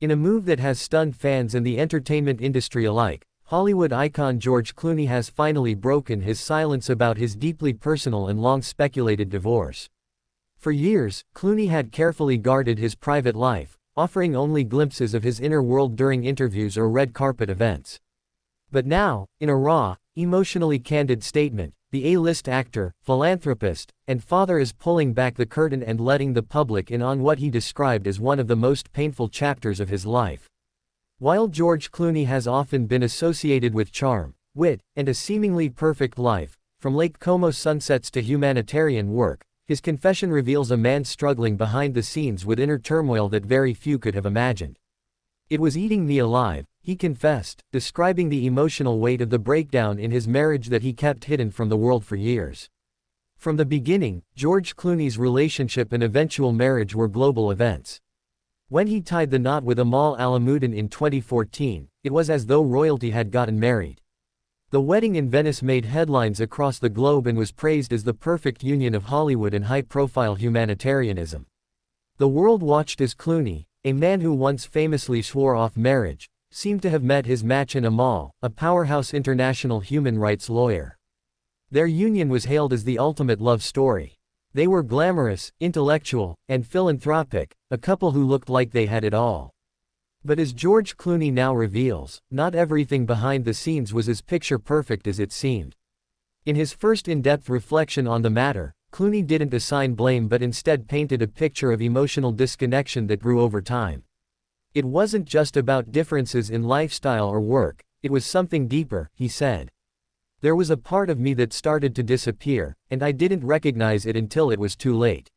In a move that has stunned fans and the entertainment industry alike, Hollywood icon George Clooney has finally broken his silence about his deeply personal and long-speculated divorce. For years, Clooney had carefully guarded his private life, offering only glimpses of his inner world during interviews or red carpet events. But now, in a raw, emotionally candid statement, the A-list actor, philanthropist, and father is pulling back the curtain and letting the public in on what he described as one of the most painful chapters of his life. While George Clooney has often been associated with charm, wit, and a seemingly perfect life, from Lake Como sunsets to humanitarian work, his confession reveals a man struggling behind the scenes with inner turmoil that very few could have imagined. "It was eating me alive," he confessed, describing the emotional weight of the breakdown in his marriage that he kept hidden from the world for years. From the beginning, George Clooney's relationship and eventual marriage were global events. When he tied the knot with Amal Alamuddin in 2014, it was as though royalty had gotten married. The wedding in Venice made headlines across the globe and was praised as the perfect union of Hollywood and high-profile humanitarianism. The world watched as Clooney, a man who once famously swore off marriage, seemed to have met his match in Amal, a powerhouse international human rights lawyer. Their union was hailed as the ultimate love story. They were glamorous, intellectual, and philanthropic, a couple who looked like they had it all. But as George Clooney now reveals, not everything behind the scenes was as picture-perfect as it seemed. In his first in-depth reflection on the matter, Clooney didn't assign blame but instead painted a picture of emotional disconnection that grew over time. "It wasn't just about differences in lifestyle or work, it was something deeper," he said. "There was a part of me that started to disappear, and I didn't recognize it until it was too late."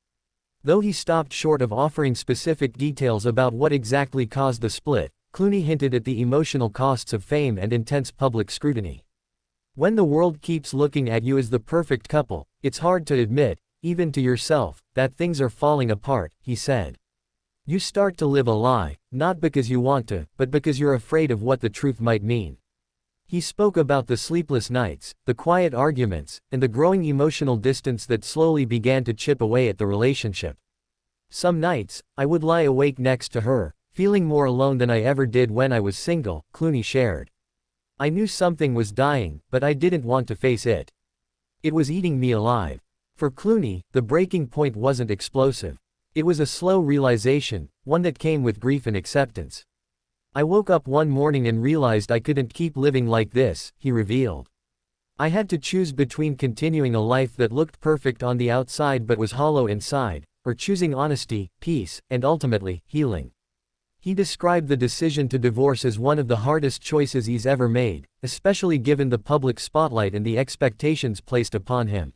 Though he stopped short of offering specific details about what exactly caused the split, Clooney hinted at the emotional costs of fame and intense public scrutiny. "When the world keeps looking at you as the perfect couple, it's hard to admit, even to yourself, that things are falling apart," he said. "You start to live a lie, not because you want to, but because you're afraid of what the truth might mean." He spoke about the sleepless nights, the quiet arguments, and the growing emotional distance that slowly began to chip away at the relationship. "Some nights, I would lie awake next to her, feeling more alone than I ever did when I was single," Clooney shared. "I knew something was dying, but I didn't want to face it. It was eating me alive." For Clooney, the breaking point wasn't explosive. It was a slow realization, one that came with grief and acceptance. "I woke up one morning and realized I couldn't keep living like this," he revealed. "I had to choose between continuing a life that looked perfect on the outside but was hollow inside, or choosing honesty, peace, and ultimately, healing." He described the decision to divorce as one of the hardest choices he's ever made, especially given the public spotlight and the expectations placed upon him.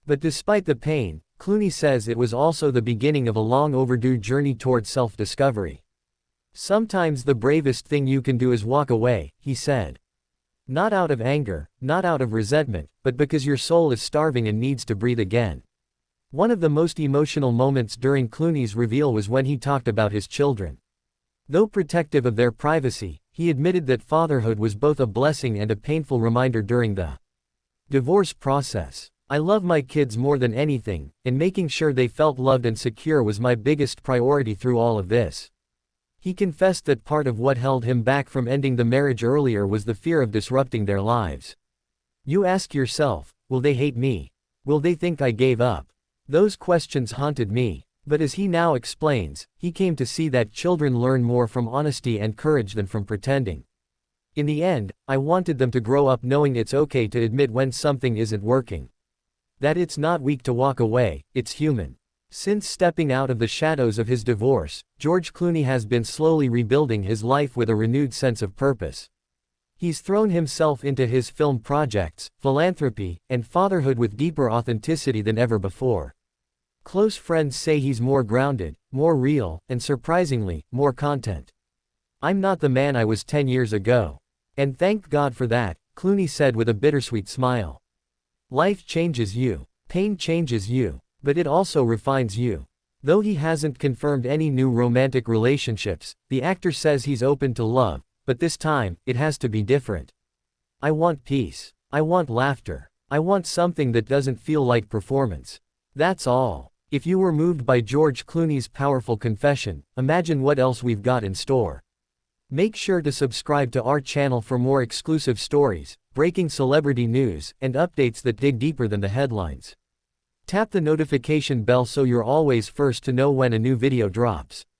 But despite the pain, Clooney says it was also the beginning of a long overdue journey toward self-discovery. "Sometimes the bravest thing you can do is walk away," he said. "Not out of anger, not out of resentment, but because your soul is starving and needs to breathe again." One of the most emotional moments during Clooney's reveal was when he talked about his children. Though protective of their privacy, he admitted that fatherhood was both a blessing and a painful reminder during the divorce process. "I love my kids more than anything, and making sure they felt loved and secure was my biggest priority through all of this." He confessed that part of what held him back from ending the marriage earlier was the fear of disrupting their lives. "You ask yourself, will they hate me? Will they think I gave up? Those questions haunted me." But as he now explains, he came to see that children learn more from honesty and courage than from pretending. "In the end, I wanted them to grow up knowing it's okay to admit when something isn't working. That it's not weak to walk away, it's human." Since stepping out of the shadows of his divorce, George Clooney has been slowly rebuilding his life with a renewed sense of purpose. He's thrown himself into his film projects, philanthropy, and fatherhood with deeper authenticity than ever before. Close friends say he's more grounded, more real, and surprisingly, more content. "I'm not the man I was 10 years ago. And thank God for that," Clooney said with a bittersweet smile. "Life changes you. Pain changes you. But it also refines you." Though he hasn't confirmed any new romantic relationships, the actor says he's open to love, but this time, it has to be different. "I want peace. I want laughter. I want something that doesn't feel like performance. That's all." If you were moved by George Clooney's powerful confession, imagine what else we've got in store. Make sure to subscribe to our channel for more exclusive stories, breaking celebrity news, and updates that dig deeper than the headlines. Tap the notification bell so you're always first to know when a new video drops.